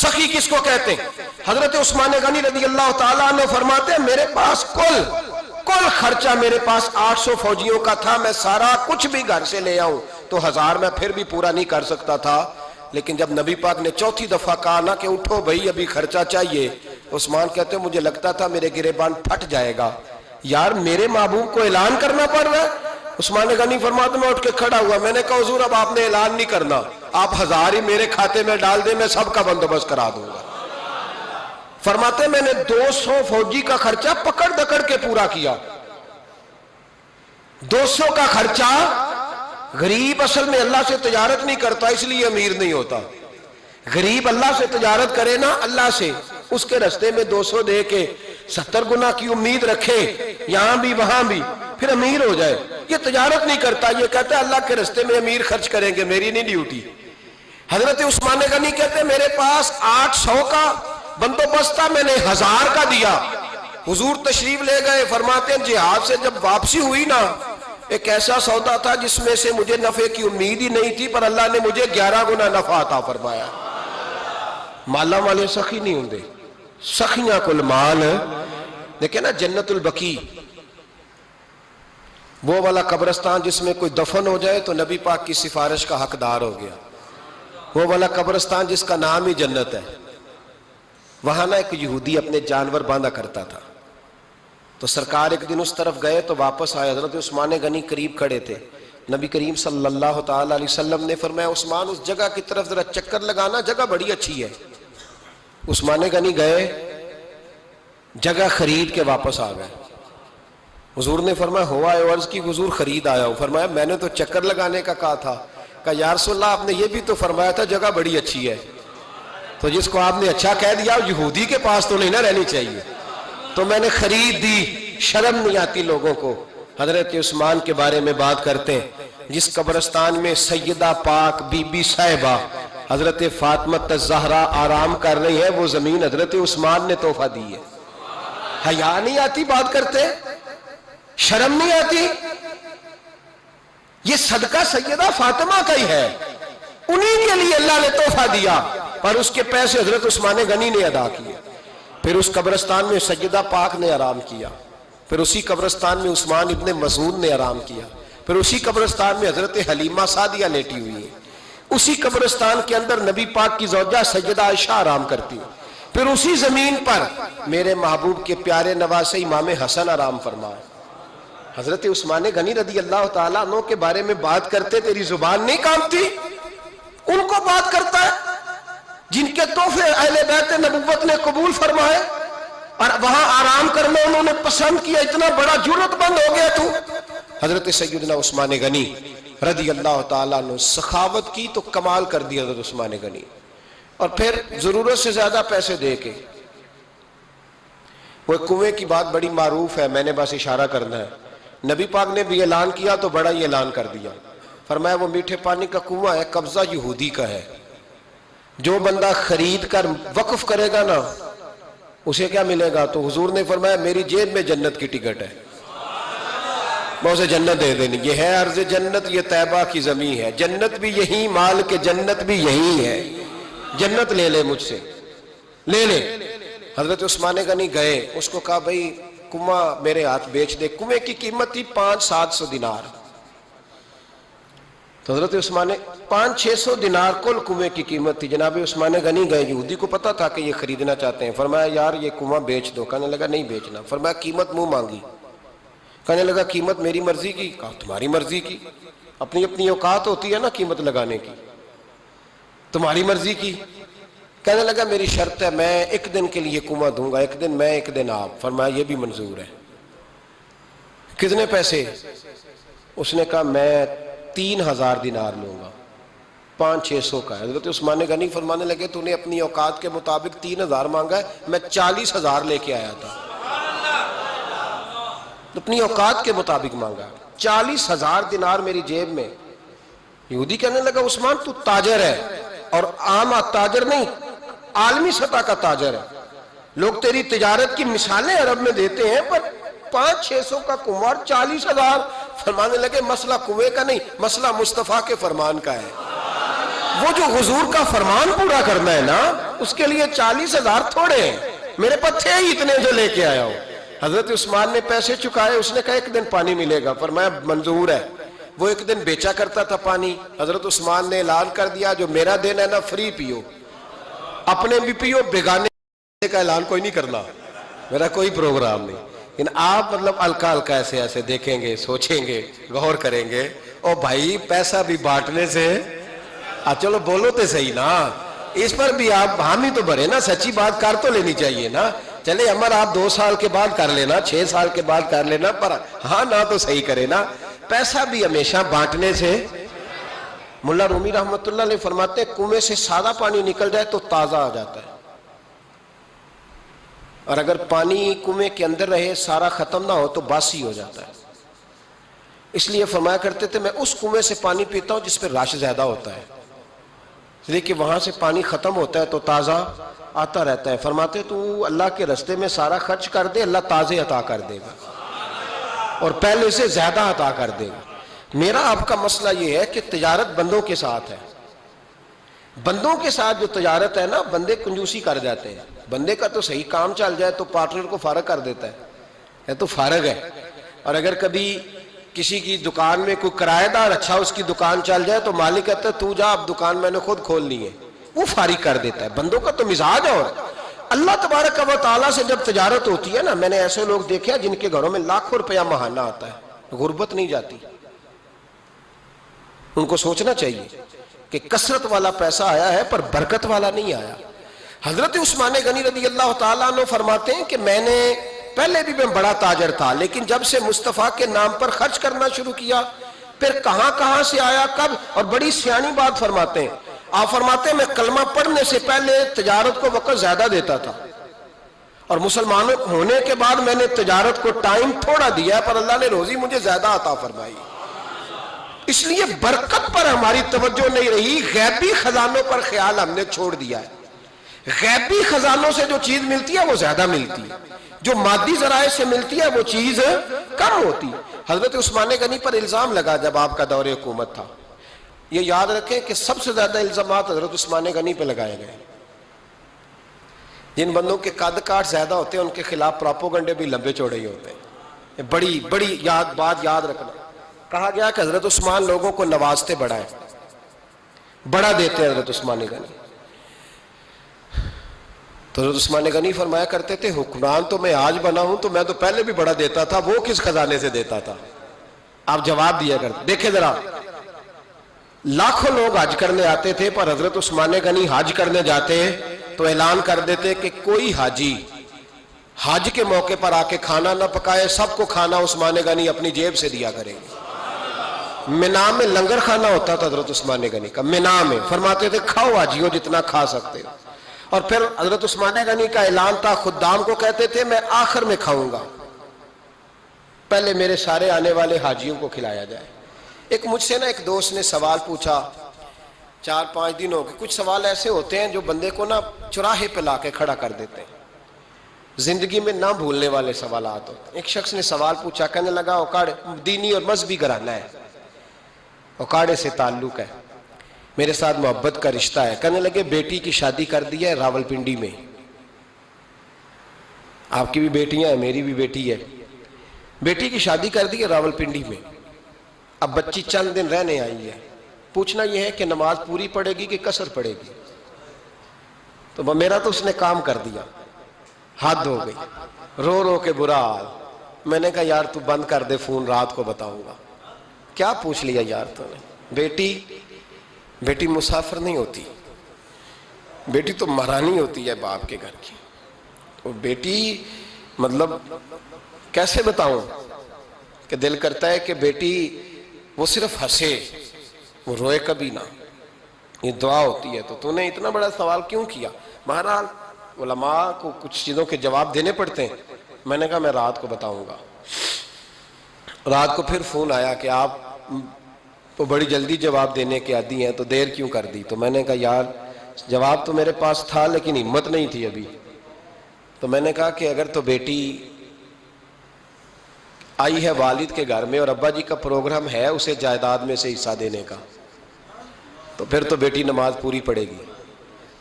سخی کس کو کہتے ہیں. حضرت عثمان غنی رضی اللہ تعالیٰ عنہ فرماتے ہیں میرے پاس کل خرچہ میرے پاس 800 فوجیوں کا تھا, میں سارا کچھ بھی گھر سے لے آؤں تو 1000 میں پھر بھی پورا نہیں کر سکتا تھا. لیکن جب نبی پاک نے چوتھی دفعہ کہا نا کہ اٹھو بھائی ابھی خرچہ چاہیے, عثمان کہتے ہیں مجھے لگتا تھا میرے گریبان پھٹ جائے گا. یار میرے محبوب کو اعلان کرنا پڑ رہا ہے, عثمان غنی فرماتے میں اٹھ کے کھڑا ہوا، میں نے کہا حضور اب آپ نے اعلان نہیں کرنا، آپ 1000 ہی میرے کھاتے میں ڈال دیں، میں سب کا بندوبست کرا دوں گا۔ فرماتے میں نے 200 فوجی کا خرچہ پکڑ دکڑ کے پورا کیا۔ 200 کا خرچہ، غریب اصل میں اللہ سے تجارت نہیں کرتا اس لیے امیر نہیں ہوتا، غریب اللہ سے تجارت کرے نا، اللہ سے اس کے رستے میں 200 دے کے 70 گنا کی امید رکھے یہاں بھی وہاں بھی، پھر امیر ہو جائے۔ یہ تجارت نہیں کرتا، یہ کہتا ہے اللہ کے رستے میں امیر خرچ کریں گے، میری نہیں ڈیوٹی۔ حضرت عثمان غنی کہتے ہیں میرے پاس 800 کا بندوبست تھا، میں نے 1000 کا دیا۔ حضور تشریف لے گئے، فرماتے ہیں جہاد سے جب واپسی ہوئی نا، ایک ایسا سودا تھا جس میں سے مجھے نفع کی امید ہی نہیں تھی، پر اللہ نے مجھے 11 گنا نفع عطا فرمایا۔ مالا والے سخی نہیں ہوندے، سخیاں کل مال۔ دیکھیں نا جنت البقیع، وہ والا قبرستان جس میں کوئی دفن ہو جائے تو نبی پاک کی سفارش کا حقدار ہو گیا، وہ والا قبرستان جس کا نام ہی جنت ہے۔ وہاں نا ایک یہودی اپنے جانور باندھا کرتا تھا، تو سرکار ایک دن اس طرف گئے تو واپس آئے، حضرت عثمان غنی قریب کھڑے تھے، نبی کریم صلی اللہ تعالی علیہ وسلم نے فرمایا عثمان اس جگہ کی طرف ذرا چکر لگانا، جگہ بڑی اچھی ہے۔ عثمان غنی گئے، جگہ خرید کے واپس آ گئے۔ حضور نے فرمایا ہوا ہے؟ عرض کی حضور خرید آیا ہوں۔ فرمایا میں نے تو چکر لگانے کا کہا تھا۔ کہا یا رسول اللہ آپ نے یہ بھی تو فرمایا تھا جگہ بڑی اچھی ہے، تو جس کو آپ نے اچھا کہہ دیا یہودی کے پاس تو نہیں نہ رہنی چاہیے، تو میں نے خرید دی۔ شرم نہیں آتی لوگوں کو۔ حضرت عثمان کے بارے میں بات کرتے ہیں، جس قبرستان میں سیدہ پاک بی بی صاحبہ حضرت فاطمہ الزہرا آرام کر رہی ہے، وہ زمین حضرت عثمان نے تحفہ دی ہے۔ حیا نہیں آتی بات کرتے؟ شرم نہیں آتی؟ یہ صدقہ سیدہ فاطمہ کا ہی ہے، انہی کے لیے اللہ نے تحفہ دیا، اور اس کے پیسے حضرت عثمان غنی نے ادا کیے۔ پھر اس قبرستان میں سیدہ پاک نے آرام کیا، پھر اسی قبرستان میں عثمان ابن مسعود نے آرام کیا، پھر اسی قبرستان میں حضرت حلیمہ سعدیہ لیٹی ہوئی ہے، اسی قبرستان کے اندر نبی پاک کی زوجہ سیدہ عائشہ آرام کرتی ہے، پھر اسی زمین پر میرے محبوب کے پیارے نواسے امام حسن آرام فرمائے۔ حضرت عثمان غنی رضی اللہ تعالیٰ عنہ کے بارے میں بات کرتے تیری زبان نہیں کانپتی؟ ان کو بات کرتا ہے جن کے تحفے اہل بیت نبوت نے قبول فرمائے، اور وہاں آرام کرنا انہوں نے پسند کیا، اتنا بڑا جرت بند ہو گیا تو۔ حضرت سیدنا عثمان غنی رضی اللہ تعالیٰ عنہ سخاوت کی تو کمال کر دیا حضرت عثمان غنی، اور پھر ضرورت سے زیادہ پیسے دے کے۔ وہ کنویں کی بات بڑی معروف ہے، میں نے بس اشارہ کرنا ہے، نبی پاک نے بھی اعلان کیا تو بڑا ہی اعلان کر دیا، فرمایا وہ میٹھے پانی کا کنواں ہے، قبضہ یہودی کا ہے، جو بندہ خرید کر وقف کرے گا نا اسے کیا ملے گا؟ تو حضور نے فرمایا میری جیب میں جنت کی ٹکٹ ہے، میں اسے جنت دے دینی، یہ ہے عرض جنت، یہ طیبہ کی زمین ہے، جنت بھی یہی، مال کے جنت بھی یہی ہے، جنت لے لے مجھ سے، لے لے۔ حضرت عثمان غنی گئے، اس کو کہا بھئی کنواں میرے ہاتھ بیچ دے۔ کنویں کی قیمت تھی 500-700 دینار، تو حضرت عثمان 500-600 دینار کل کنویں کی قیمت تھی۔ جناب عثمان غنی گئے، یہودی کو پتا تھا کہ یہ خریدنا چاہتے ہیں، فرمایا یار یہ کنواں بیچ دو۔ کہنے لگا نہیں بیچنا۔ فرمایا قیمت منہ مانگی، کہنے لگا قیمت میری مرضی کی، کہا تمہاری مرضی کی، اپنی اپنی اوقات ہوتی ہے نا قیمت لگانے کی، تمہاری مرضی کی۔ کہنے لگا میری شرط ہے میں ایک دن کے لیے کنواں دوں گا، ایک دن میں ایک دن آپ۔ فرمایا یہ بھی منظور ہے۔ کتنے پیسے؟ اس نے کہا میں 3000 دینار لوں گا، 500-600 کا ہے۔ حضرت عثمان غنی فرمانے لگے تو نے اپنی اوقات کے مطابق 3000 مانگا ہے، میں 40,000 لے کے آیا تھا، اپنی اوقات کے مطابق مانگا، 40,000 دینار میری جیب میں۔ یہودی کہنے لگا عثمان تو تاجر ہے، اور عام تاجر نہیں، عالمی سطح کا تاجر ہے، لوگ تیری تجارت کی مثالیں عرب میں دیتے ہیں، پر 500-600 کا کنواں 40,000۔ فرمانے لگے مسئلہ کنویں کا نہیں، مسئلہ مصطفیٰ کے فرمان کا ہے، وہ جو حضور کا فرمان پورا کرنا ہے نا، اس کے لیے 40,000 تھوڑے ہیں، میرے پاس تھے ہی اتنے جو لے کے آیا ہوں۔ حضرت عثمان نے پیسے چکائے، اس نے کہا ایک دن پانی ملے گا۔ فرمایا منظور ہے۔ وہ ایک دن بیچا کرتا تھا پانی، حضرت عثمان نے اعلان کر دیا جو میرا دن ہے نا فری پیو، اپنے بھی پیو، بیگانے کا اعلان کوئی نہیں کرنا، میرا کوئی پروگرام نہیں۔ لیکن آپ مطلب ہلکا ہلکا ایسے ایسے دیکھیں گے، سوچیں گے، غور کریں گے، او بھائی پیسہ بھی بانٹنے سے چلو بولو تو صحیح نا، اس پر بھی آپ حامی تو بھرے نا، سچی بات کر تو لینی چاہیے نا۔ چلے عمر آپ 2 سال کے بعد کر لینا، 6 سال کے بعد کر لینا، پر ہاں نہ تو صحیح کرے نا، پیسہ بھی ہمیشہ بانٹنے سے۔ ملا رومی رحمت اللہ علیہ فرماتے ہیں کنویں سے سادہ پانی نکل جائے تو تازہ آ جاتا ہے، اور اگر پانی کنویں کے اندر رہے سارا ختم نہ ہو تو باسی ہو جاتا ہے۔ اس لیے فرمایا کرتے تھے میں اس کنویں سے پانی پیتا ہوں جس پہ رش زیادہ ہوتا ہے، اس لیے کہ وہاں سے پانی ختم ہوتا ہے تو تازہ آتا رہتا ہے۔ فرماتے تو اللہ کے رستے میں سارا خرچ کر دے، اللہ تازے عطا کر دے گا اور پہلے سے زیادہ عطا کر دے گا۔ میرا آپ کا مسئلہ یہ ہے کہ تجارت بندوں کے ساتھ ہے، بندوں کے ساتھ جو تجارت ہے نا، بندے کنجوسی کر جاتے ہیں، بندے کا تو صحیح کام چل جائے تو پارٹنر کو فارغ کر دیتا ہے تو فارغ ہے، اور اگر کبھی کسی کی دکان میں کوئی کرایہ دار اچھا اس کی دکان چل جائے تو مالک کہتا ہے تو جا، اب دکان میں نے خود کھول لی ہے، وہ فارغ کر دیتا ہے۔ بندوں کا تو مزاج ہے۔ اور اللہ تبارک و تعالیٰ سے جب تجارت ہوتی ہے نا، میں نے ایسے لوگ دیکھے ہیں جن کے گھروں میں لاکھوں روپیہ ماہانہ آتا ہے، غربت نہیں جاتی۔ ان کو سوچنا چاہیے کہ کثرت والا پیسہ آیا ہے پر برکت والا نہیں آیا۔ حضرت عثمان غنی رضی اللہ تعالیٰ عنہ فرماتے ہیں کہ میں نے پہلے بھی میں بڑا تاجر تھا، لیکن جب سے مصطفیٰ کے نام پر خرچ کرنا شروع کیا، پھر کہاں کہاں سے آیا کب، اور بڑی سیانی بات فرماتے ہیں۔ آپ فرماتے ہیں میں کلمہ پڑھنے سے پہلے تجارت کو وقت زیادہ دیتا تھا، اور مسلمان ہونے کے بعد میں نے تجارت کو ٹائم تھوڑا دیا پر اللہ نے روزی مجھے زیادہ عطا فرمائی۔ اس لیے برکت پر ہماری توجہ نہیں رہی، غیبی خزانوں پر خیال ہم نے چھوڑ دیا ہے۔ غیبی خزانوں سے جو چیز ملتی ہے وہ زیادہ ملتی ہے، جو مادی ذرائع سے ملتی ہے وہ چیز کم ہوتی۔ حضرت عثمان غنی پر الزام لگا جب آپ کا دور حکومت تھا، یہ یاد رکھیں کہ سب سے زیادہ الزامات حضرت عثمان غنی پہ لگائے گئے۔ جن بندوں کے قد کاٹ زیادہ ہوتے ہیں ان کے خلاف پراپوگنڈے بھی لمبے چوڑے ہی ہوتے ہیں۔ بڑی بڑی بات یاد رکھنا، کہا گیا کہ حضرت عثمان لوگوں کو نوازتے بڑا ہے، بڑا دیتے ہیں حضرت عثمان غنی۔ تو حضرت عثمان غنی فرمایا کرتے تھے حکمران تو میں آج بنا ہوں تو میں تو پہلے بھی بڑا دیتا تھا، وہ کس خزانے سے دیتا تھا؟ آپ جواب دیا کرتے۔ دیکھیں ذرا، لاکھوں لوگ حج کرنے آتے تھے پر حضرت عثمان غنی حج کرنے جاتے تو اعلان کر دیتے کہ کوئی حاجی حج کے موقع پر آ کے کھانا نہ پکائے، سب کو کھانا عثمان غنی اپنی جیب سے دیا کریں گے۔ مینا میں لنگر کھانا ہوتا تھا حضرت عثمان غنی کا، مینا میں فرماتے تھے کھاؤ حاجیو جتنا کھا سکتے ہو، اور پھر حضرت عثمان غنی کا اعلان تھا، خدام کو کہتے تھے میں آخر میں کھاؤں گا، پہلے میرے سارے آنے والے حاجیوں کو کھلایا جائے۔ ایک مجھ سے نا ایک دوست نے سوال پوچھا 4-5 دن ہو گئے، کچھ سوال ایسے ہوتے ہیں جو بندے کو نا چوراہے پہ لا کے کھڑا کر دیتے ہیں، زندگی میں نہ بھولنے والے سوالات ہوتے ہیں۔ ایک شخص نے سوال پوچھا، کہنے لگا اوکاڑے دینی اور مذہبی گھرانہ ہے، اوکاڑے سے تعلق ہے، میرے ساتھ محبت کا رشتہ ہے، کہنے لگے بیٹی کی شادی کر دی ہے راولپنڈی میں، آپ کی بھی بیٹیاں ہیں میری بھی بیٹی ہے، بیٹی کی شادی کر دی ہے راولپنڈی میں، اب بچی چند دن رہنے آئی ہے، پوچھنا یہ ہے کہ نماز پوری پڑے گی کہ قصر پڑے گی؟ تو میرا تو اس نے کام کر دیا، حد ہو گئی، رو رو کے برا حال۔ میں نے کہا یار تو بند کر دے فون، رات کو بتاؤں گا۔ کیا پوچھ لیا یار تو نے؟ بیٹی مسافر نہیں ہوتی، بیٹی تو مہرانی ہوتی ہے باپ کے گھر کی، وہ بیٹی مطلب کیسے بتاؤں کہ دل کرتا ہے کہ بیٹی وہ صرف ہنسے، وہ روئے کبھی نہ، یہ دعا ہوتی ہے۔ تو نے اتنا بڑا سوال کیوں کیا؟ بہرحال علماء کو کچھ چیزوں کے جواب دینے پڑتے ہیں۔ میں نے کہا میں رات کو بتاؤں گا۔ رات کو پھر فون آیا کہ آپ تو بڑی جلدی جواب دینے کے عادی ہیں تو دیر کیوں کر دی؟ تو میں نے کہا یار جواب تو میرے پاس تھا لیکن ہمت نہیں تھی ابھی۔ تو میں نے کہا کہ اگر تو بیٹی آئی ہے والد کے گھر میں اور ابا جی کا پروگرام ہے اسے جائیداد میں سے حصہ دینے کا، تو پھر تو بیٹی نماز پوری پڑے گی،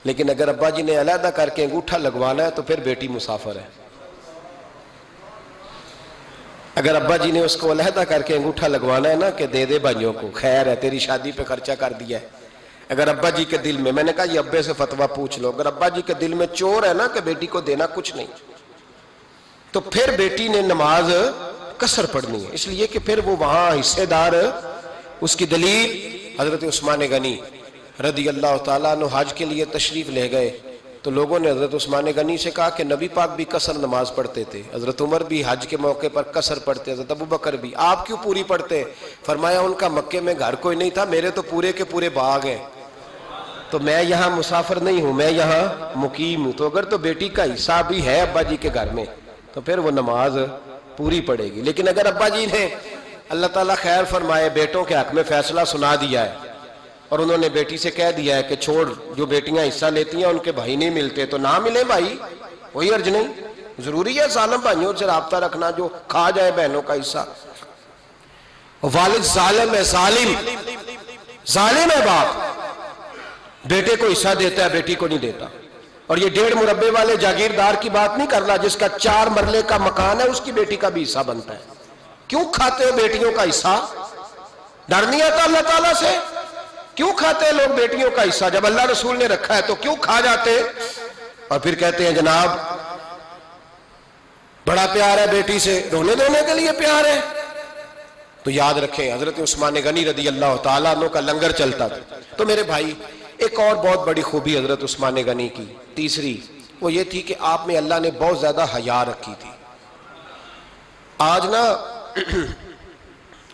لیکن اگر ابا جی نے علیحدہ کر کے انگوٹھا لگوانا ہے تو پھر بیٹی مسافر ہے۔ اگر ابا جی نے اس کو علیحدہ کر کے انگوٹھا لگوانا ہے نا کہ دے دے بھائیوں کو، خیر ہے تیری شادی پہ خرچہ کر دیا ہے، اگر ابا جی کے دل میں نے کہا یہ ابے سے فتویٰ پوچھ لو، اگر ابا جی کے دل میں چور ہے نا کہ بیٹی کو دینا کچھ نہیں، تو پھر بیٹی نے نماز قصر پڑھنی ہے، اس لیے کہ پھر وہ وہاں حصے دار۔ اس کی دلیل حضرت عثمان غنی رضی اللہ تعالیٰ عنہ حج کے لیے تشریف لے گئے تو لوگوں نے حضرت عثمان غنی سے کہا کہ نبی پاک بھی قصر نماز پڑھتے تھے، حضرت عمر بھی حج کے موقع پر قصر پڑھتے، حضرت ابو بکر بھی، آپ کیوں پوری پڑھتے؟ فرمایا ان کا مکے میں گھر کوئی نہیں تھا، میرے تو پورے کے پورے باغ ہیں، تو میں یہاں مسافر نہیں ہوں، میں یہاں مقیم ہوں، تو اگر تو بیٹی کا حصہ بھی ہے ابا جی کے گھر میں تو پھر وہ نماز پوری پڑے گی۔ لیکن اگر ابا جی نے اللہ تعالیٰ خیر فرمائے بیٹوں کے حق میں فیصلہ سنا دیا ہے اور انہوں نے بیٹی سے کہہ دیا ہے کہ چھوڑ، جو بیٹیاں حصہ لیتی ہیں ان کے بھائی نہیں ملتے تو نہ ملے بھائی، کوئی عرض نہیں، ضروری ہے ظالم بھائیوں سے رابطہ رکھنا جو کھا جائے بہنوں کا حصہ۔ والد ظالم ہے، ظالم ہے باپ، بیٹے کو حصہ دیتا ہے بیٹی کو نہیں دیتا۔ اور یہ 1.5 مربے والے جاگیردار کی بات نہیں کر رہا، جس کا 4 مرلے کا مکان ہے اس کی بیٹی کا بھی حصہ بنتا ہے۔ کیوں کھاتے ہو بیٹیوں کا حصہ؟ ڈر نہیں آتا اللہ تعالیٰ سے؟ کیوں کھاتے ہیں لوگ بیٹیوں کا حصہ؟ جب اللہ رسول نے رکھا ہے تو کیوں کھا جاتے؟ اور پھر کہتے ہیں جناب بڑا پیار ہے بیٹی سے، رونے دھونے کے لیے پیار ہے۔ تو یاد رکھیں حضرت عثمان غنی رضی اللہ تعالیٰ عنہ کا لنگر چلتا تھا۔ تو میرے بھائی ایک اور بہت بڑی خوبی حضرت عثمان غنی کی تیسری وہ یہ تھی کہ آپ میں اللہ نے بہت زیادہ حیا رکھی تھی۔ آج نا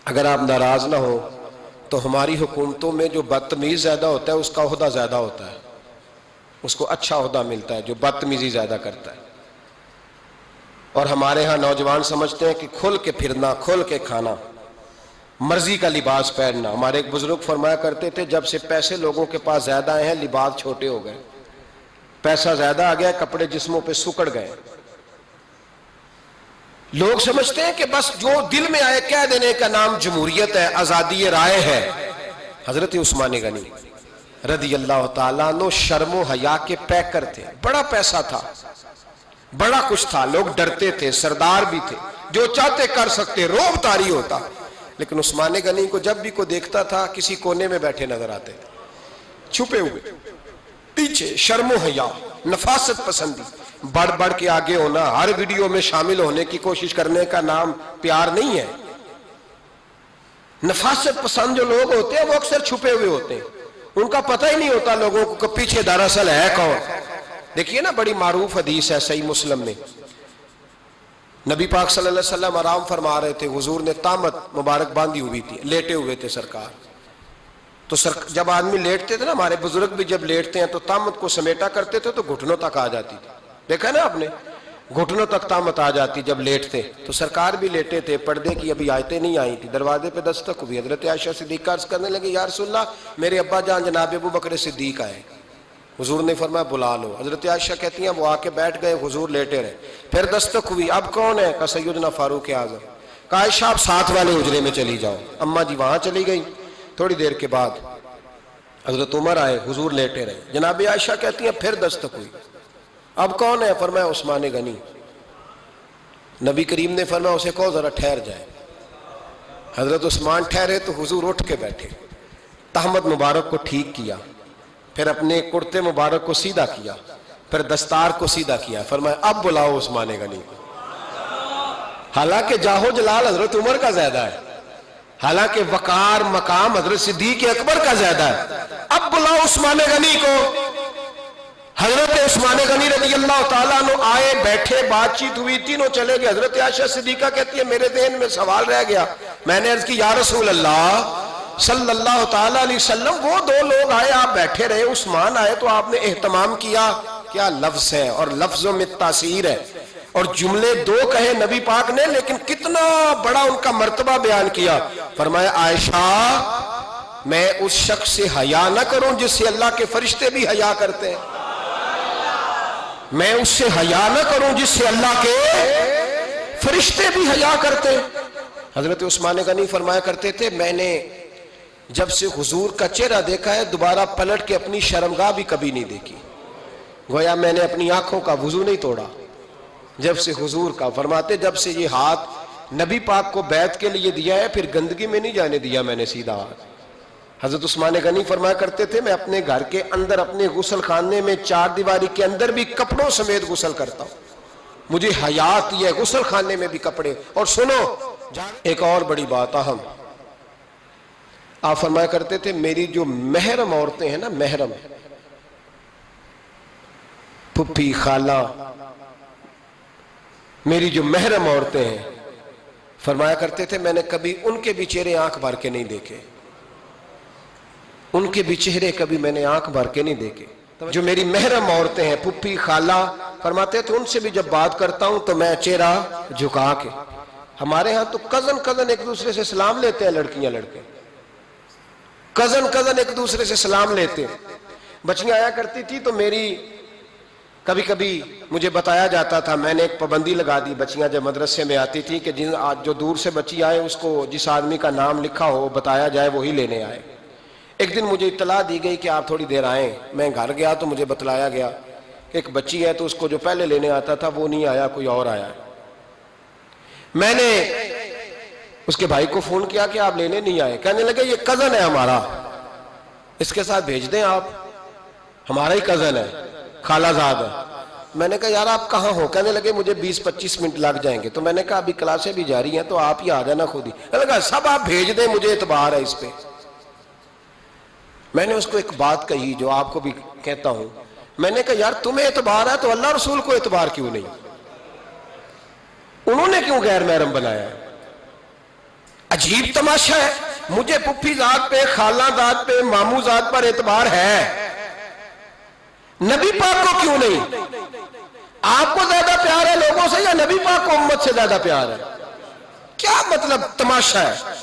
اگر آپ ناراض نہ ہو تو ہماری حکومتوں میں جو بدتمیز زیادہ ہوتا ہے اس کا عہدہ زیادہ ہوتا ہے، اس کو اچھا عہدہ ملتا ہے جو بدتمیزی زیادہ کرتا ہے۔ اور ہمارے ہاں نوجوان سمجھتے ہیں کہ کھل کے پھرنا، کھل کے کھانا، مرضی کا لباس پہننا۔ ہمارے ایک بزرگ فرمایا کرتے تھے جب سے پیسے لوگوں کے پاس زیادہ آئے ہیں لباس چھوٹے ہو گئے، پیسہ زیادہ آ گیا کپڑے جسموں پہ سکڑ گئے۔ لوگ سمجھتے ہیں کہ بس جو دل میں آئے کہہ دینے کا نام جمہوریت ہے، آزادی رائے ہے۔ حضرت عثمان غنی رضی اللہ تعالیٰ عنہ شرم و حیا کے پیکر تھے، بڑا پیسہ تھا، بڑا کچھ تھا، لوگ ڈرتے تھے، سردار بھی تھے، جو چاہتے کر سکتے، روب طاری ہوتا۔ لیکن عثمان غنی کو جب بھی کوئی دیکھتا تھا کسی کونے میں بیٹھے نظر آتے تھے، چھپے ہوئے، پیچھے، شرم و حیا، نفاست پسندی، بڑھ بڑھ کے آگے ہونا، ہر ویڈیو میں شامل ہونے کی کوشش کرنے کا نام پیار نہیں ہے۔ نفاست پسند جو لوگ ہوتے ہیں وہ اکثر چھپے ہوئے ہوتے ہیں، ان کا پتہ ہی نہیں ہوتا لوگوں کو کہ پیچھے دراصل ہے کون۔ دیکھیے نا بڑی معروف حدیث ہے صحیح مسلم میں، نبی پاک صلی اللہ علیہ وسلم آرام فرما رہے تھے، حضور نے تامت مبارک باندھی ہوئی تھی، لیٹے ہوئے تھے سرکار۔ تو جب آدمی لیٹتے تھے نا، ہمارے بزرگ بھی جب لیٹتے ہیں تو تامت کو سمیٹا کرتے تھے تو گھٹنوں تک آ جاتی تھی، دیکھا نا آپ نے، گھٹنوں تک تامت آ جاتی جب لیٹتے۔ تو سرکار بھی لیٹے تھے، پردے کی ابھی آیتیں نہیں آئی تھی، دروازے پہ دستک ہوئی، حضرت عائشہ صدیقہ عرض کرنے لگے یا رسول اللہ میرے ابا جان جناب ابو بکر صدیق آئے۔ حضور نے فرمایا بلا لو۔ حضرت عائشہ کہتی ہیں وہ آ کے بیٹھ گئے، حضور لیٹے رہے، پھر دستک ہوئی، اب کون ہے؟ کہا سیدنا فاروق اعظم۔ کہا عائشہ آپ ساتھ والے حجرے میں چلی جاؤ۔ اماں جی وہاں چلی گئی۔ تھوڑی دیر کے بعد حضرت عمر آئے، حضور لیٹے رہے، جناب عائشہ کہتی ہیں پھر دستک ہوئی، اب کون ہے؟ فرمایا عثمان غنی۔ نبی کریم نے فرمایا اسے کہو ذرا ٹھہر جائے۔ حضرت عثمان ٹھہرے تو حضور اٹھ کے بیٹھے، تہمت مبارک کو ٹھیک کیا، پھر اپنے کرتے مبارک کو سیدھا کیا، پھر دستار کو سیدھا کیا، فرمایا اب بلاؤ عثمان غنی کو۔ حالانکہ جاہو جلال حضرت عمر کا زیادہ ہے، حالانکہ وقار مقام حضرت صدیق اکبر کا زیادہ ہے، اب بلاؤ عثمان غنی کو۔ حضرت عثمان غنی رضی اللہ تعالیٰ عنہ آئے، بیٹھے، بات چیت ہوئی، تینوں چلے گئے۔ حضرت عائشہ صدیقہ کہتی ہے میرے ذہن میں سوال رہ گیا، میں نے عرض کی یا رسول اللہ صلی اللہ تعالیٰ علیہ وسلم وہ دو لوگ آئے، آپ بیٹھے رہے، عثمان آئے تو آپ نے اہتمام کیا، کیا لفظ ہے، اور لفظوں میں تاثیر ہے، اور جملے دو کہے نبی پاک نے لیکن کتنا بڑا ان کا مرتبہ بیان کیا۔ فرمایا عائشہ میں اس شخص سے حیا نہ کروں جس سے اللہ کے فرشتے بھی حیا کرتے ہیں، میں اس سے حیا نہ کروں جس سے اللہ کے فرشتے بھی حیا کرتے ہیں۔ حضرت عثمان غنی فرمایا کرتے تھے میں نے جب سے حضور کا چہرہ دیکھا ہے دوبارہ پلٹ کے اپنی شرمگاہ بھی کبھی نہیں دیکھی، گویا میں نے اپنی آنکھوں کا وضو نہیں توڑا جب سے حضور کا۔ فرماتے جب سے یہ ہاتھ نبی پاک کو بیعت کے لیے دیا ہے پھر گندگی میں نہیں جانے دیا میں نے سیدھا ہاتھ۔ حضرت عثمان غنی فرمایا کرتے تھے میں اپنے گھر کے اندر اپنے غسل خانے میں 4 دیواری کے اندر بھی کپڑوں سمیت غسل کرتا ہوں، مجھے حیا آتی ہے غسل خانے میں بھی کپڑے. اور سنو ایک اور بڑی بات اہم، آپ فرمایا کرتے تھے میری جو محرم عورتیں ہیں نا، محرم پھپھی خالہ، میری جو محرم عورتیں ہیں، فرمایا کرتے تھے میں نے کبھی ان کے بھی چہرے آنکھ بھر کے نہیں دیکھے، ان کے بھی چہرے کبھی میں نے آنکھ بھر کے نہیں دیکھے. جو میری محرم عورتیں ہیں پھپھی خالہ، فرماتے تھے ان سے بھی جب بات کرتا ہوں تو میں چہرہ جھکا کے. ہمارے ہاں تو کزن ایک دوسرے سے سلام لیتے ہیں، لڑکیاں لڑکے کزن ایک دوسرے سے سلام لیتے ہیں. بچیاں آیا کرتی تھی تو میری کبھی کبھی مجھے بتایا جاتا تھا، میں نے ایک پابندی لگا دی، بچیاں جب مدرسے میں آتی تھی کہ جو دور سے بچی آئے اس کو جس آدمی کا نام لکھا ہو بتایا جائے وہی لینے آئے. ایک دن مجھے اطلاع دی گئی کہ آپ تھوڑی دیر آئیں. میں گھر گیا تو مجھے بتلایا گیا کہ ایک بچی ہے تو اس کو جو پہلے لینے آتا تھا وہ نہیں آیا، کوئی اور آیا. میں نے اس کے بھائی کو فون کیا کہ آپ لینے نہیں آئے. کہنے لگے یہ کزن ہے ہمارا، اس کے ساتھ بھیج دیں، آپ ہمارا ہی کزن ہے، خالہ زاد ہے. میں نے کہا یار آپ کہاں ہو؟ کہنے لگے مجھے 20-25 منٹ لگ جائیں گے. تو میں نے کہا ابھی کلاسیں بھی جاری ہیں تو آپ ہی آ جانا خود ہی. کہنے لگا سب آپ بھیج دیں، مجھے اعتبار ہے اس پہ. میں نے اس کو ایک بات کہی جو آپ کو بھی کہتا ہوں، میں نے کہا یار تمہیں اعتبار ہے تو اللہ رسول کو اعتبار کیوں نہیں؟ انہوں نے کیوں غیر محرم بنایا ہے؟ عجیب تماشا ہے. مجھے پھپھی ذات پہ، خالہ ذات پہ، ماموں ذات پر اعتبار ہے، نبی پاک کو کیوں نہیں؟ آپ کو زیادہ پیار ہے لوگوں سے یا نبی پاک کو امت سے زیادہ پیار ہے؟ کیا مطلب تماشا ہے؟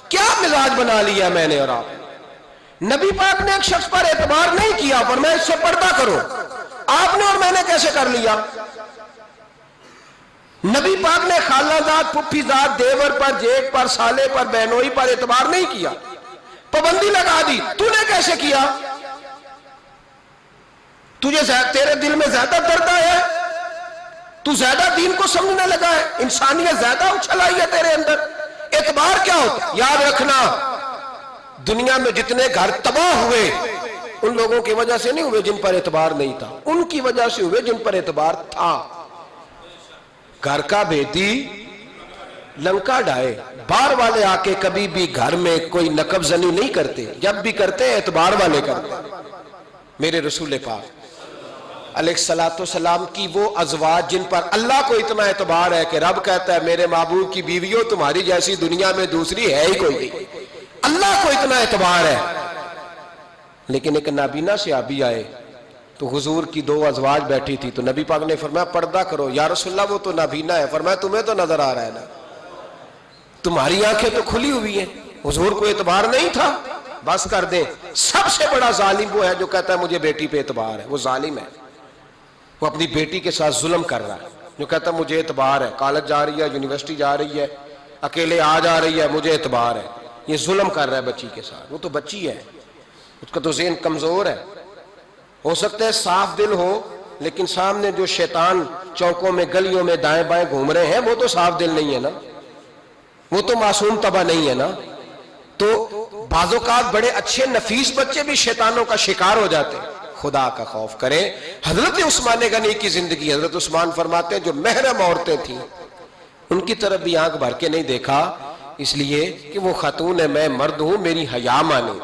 کیا مزاج بنا لیا میں نے اور آپ؟ نبی پاک نے ایک شخص پر اعتبار نہیں کیا، فرمایا اس سے پردہ کرو. آپ نے اور میں نے کیسے کر لیا؟ نبی پاک نے خالہ ذات، پھپھی ذات، دیور پر، جیٹ پر، سالے پر، بہنوئی پر اعتبار نہیں کیا، پابندی لگا دی. تو نے کیسے کیا؟ تیرے دل میں زیادہ درد ہے، تو زیادہ دین کو سمجھنے لگا ہے، انسانیت زیادہ اچھل آئی ہے تیرے اندر. اعتبار کیا ہوتا؟ یاد رکھنا دنیا میں جتنے گھر تباہ ہوئے ان لوگوں کی وجہ سے نہیں ہوئے جن پر اعتبار نہیں تھا، ان کی وجہ سے ہوئے جن پر اعتبار تھا. گھر کا بیٹی لنکا ڈھائے، باہر والے آ کے کبھی بھی گھر میں کوئی نقب زنی نہیں کرتے، جب بھی کرتے ہیں اعتبار والے کرتے. میرے رسول پاک علیہ السلام کی وہ ازواج جن پر اللہ کو اتنا اعتبار ہے کہ رب کہتا ہے میرے محبوب کی بیویوں تمہاری جیسی دنیا میں دوسری ہے ہی کوئی نہیں. اللہ کو اتنا اعتبار ہے. لیکن ایک نابینا صحابی آئے تو حضور کی 2 ازواج بیٹھی تھی تو نبی پاک نے فرمایا پردہ کرو. یا رسول اللہ وہ تو نابینا ہے. فرمایا تمہیں تو نظر آ رہا ہے نا، تمہاری آنکھیں تو کھلی ہوئی ہیں. حضور کو اعتبار نہیں تھا. بس کر دیں. سب سے بڑا ظالم وہ ہے جو کہتا ہے مجھے بیٹی پہ اعتبار ہے. وہ ظالم ہے، وہ اپنی بیٹی کے ساتھ ظلم کر رہا ہے. جو کہتا ہے مجھے اعتبار ہے، کالج جا رہی ہے، یونیورسٹی جا رہی ہے، اکیلے آ جا رہی ہے، مجھے اعتبار ہے. یہ ظلم کر رہا ہے بچی کے ساتھ. وہ تو بچی ہے، اس کا تو ذہن کمزور ہے. ہو سکتا ہے صاف دل ہو لیکن سامنے جو شیطان چوکوں میں گلیوں میں دائیں بائیں گھوم رہے ہیں وہ تو صاف دل نہیں ہے نا، وہ تو معصوم طبع نہیں ہے نا. تو بعض اوقات بڑے اچھے نفیس بچے بھی شیطانوں کا شکار ہو جاتے ہیں. خدا کا خوف کریں. حضرت عثمان غنی کی زندگی، حضرت عثمان فرماتے ہیں جو محرم عورتیں تھیں ان کی طرف بھی آنکھ بھر کے نہیں دیکھا، اس لیے کہ وہ خاتون ہے، میں مرد ہوں، میری حیا مانے.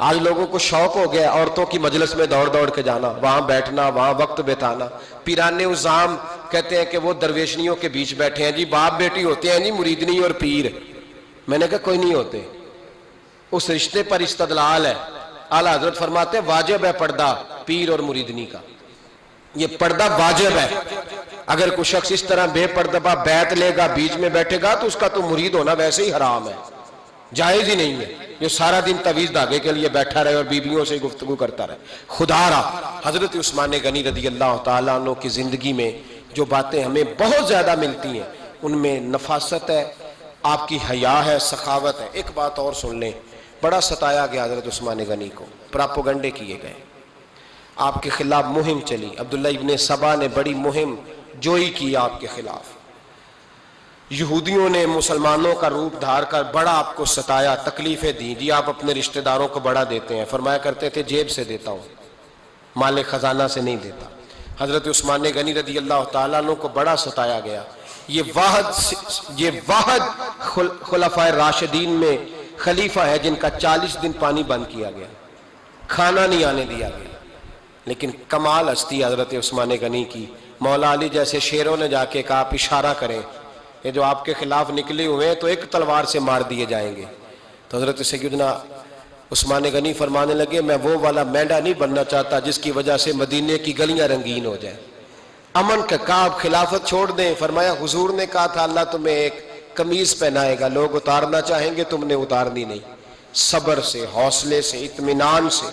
آج لوگوں کو شوق ہو گیا عورتوں کی مجلس میں دوڑ دوڑ کے جانا، وہاں بیٹھنا، وہاں وقت بتانا. پیرانے عظام کہتے ہیں کہ وہ درویشنیوں کے بیچ بیٹھے ہیں جی، باپ بیٹی ہوتے ہیں جی، مریدنی اور پیر. میں نے کہا کوئی نہیں ہوتے. اس رشتے پر استدلال ہے. اعلیٰ حضرت فرماتے ہیں واجب ہے پردہ پیر اور مریدنی کا، یہ پردہ واجب ہے. اگر کوئی شخص اس طرح بے پردہ بیعت لے گا، بیچ میں بیٹھے گا تو اس کا تو مرید ہونا ویسے ہی حرام ہے، جائز ہی نہیں ہے. جو سارا دن تویز دھاگے کے لیے بیٹھا رہے اور بیویوں سے گفتگو کرتا رہے. خدا را حضرت عثمان غنی رضی اللہ تعالیٰ عنہ کی زندگی میں جو باتیں ہمیں بہت زیادہ ملتی ہیں ان میں نفاست ہے، آپ کی حیا ہے، سخاوت ہے. ایک بات اور سن لیں، بڑا ستایا گیا حضرت عثمان غنی کو، پراپوگنڈے کیے گئے، آپ کے خلاف مہم چلی. عبداللہ ابن سبا نے بڑی مہم جوئی کی آپ کے خلاف. یہودیوں نے مسلمانوں کا روپ دھار کر بڑا آپ کو ستایا، تکلیفیں دیں. جی آپ اپنے رشتہ داروں کو بڑا دیتے ہیں. فرمایا کرتے تھے جیب سے دیتا ہوں، مال خزانہ سے نہیں دیتا. حضرت عثمان غنی رضی اللہ تعالیٰ عنہ کو بڑا ستایا گیا. یہ واحد خلفائے راشدین میں خلیفہ ہے جن کا 40 دن پانی بند کیا گیا، کھانا نہیں آنے دیا گیا. لیکن کمال ہستی حضرت عثمان غنی کی. مولا علی جیسے شیروں نے جا کے کہا آپ اشارہ کریں، یہ جو آپ کے خلاف نکلے ہوئے ہیں تو ایک تلوار سے مار دیے جائیں گے. تو حضرت سیدنا عثمان غنی فرمانے لگے میں وہ والا مینڈا نہیں بننا چاہتا جس کی وجہ سے مدینے کی گلیاں رنگین ہو جائیں. امن کا کہا آپ خلافت چھوڑ دیں. فرمایا حضور نے کہا تھا اللہ تمہیں ایک قمیض پہنائے گا، لوگ اتارنا چاہیں گے تم نے اتارنی نہیں. صبر سے، حوصلے سے، اطمینان سے.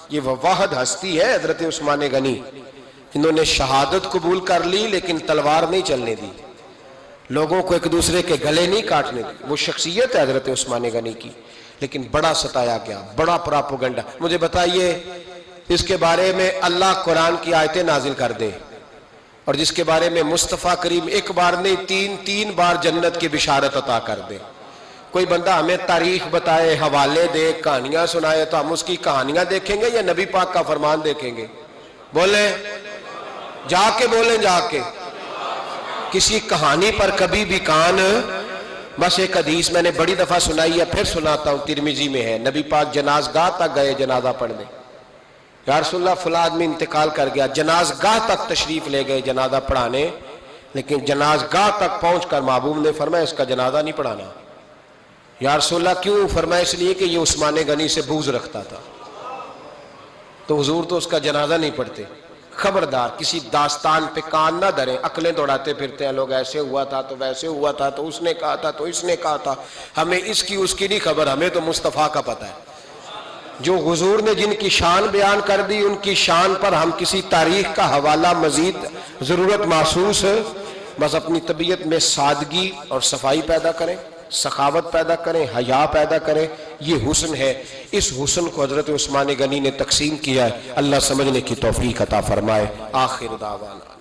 یہ وہ واحد ہستی ہے حضرت عثمان غنی جنہوں نے شہادت قبول کر لی لیکن تلوار نہیں چلنے دی، لوگوں کو ایک دوسرے کے گلے نہیں کاٹنے دی. وہ شخصیت ہے حضرت عثمان غنی کی. لیکن بڑا ستایا گیا، بڑا پراپوگنڈا. مجھے بتائیے اس کے بارے میں اللہ قرآن کی آیتیں نازل کر دے اور جس کے بارے میں مصطفیٰ کریم ایک بار نہیں تین بار جنت کی بشارت عطا کر دے. کوئی بندہ ہمیں تاریخ بتائے، حوالے دے، کہانیاں سنائے تو ہم اس کی کہانیاں دیکھیں گے یا نبی پاک کا فرمان دیکھیں گے؟ بولیں جا کے، بولیں جا کے. کسی کہانی پر کبھی بھی کان. بس ایک حدیث میں نے بڑی دفعہ سنائی ہے، پھر سناتا ہوں، ترمذی میں ہے. نبی پاک جنازگاہ تک گئے جنازہ پڑھنے. یا رسول اللہ فلاں آدمی انتقال کر گیا. جنازگاہ تک تشریف لے گئے جنازہ پڑھانے، لیکن جنازگاہ تک پہنچ کر محبوب نے فرمایا اس کا جنازہ نہیں پڑھانا. یا رسول اللہ کیوں؟ فرمایا اس لیے کہ یہ عثمان غنی سے بغض رکھتا تھا. تو حضور تو اس کا جنازہ نہیں پڑھتے. خبردار کسی داستان پہ کان نہ دھریں. عقلیں دوڑاتے پھرتے ہیں لوگ، ایسے ہوا تھا تو ویسے ہوا تھا تو اس نے کہا تھا تو اس نے کہا تھا. ہمیں اس کی اس کی نہیں خبر، ہمیں تو مصطفیٰ کا پتہ ہے. جو حضور نے جن کی شان بیان کر دی ان کی شان پر ہم کسی تاریخ کا حوالہ مزید ضرورت محسوس ہے. بس اپنی طبیعت میں سادگی اور صفائی پیدا کریں، سخاوت پیدا کریں، حیا پیدا کریں. یہ حسن ہے. اس حسن کو حضرت عثمان غنی نے تقسیم کیا ہے. اللہ سمجھنے کی توفیق عطا فرمائے. آخر دعوانا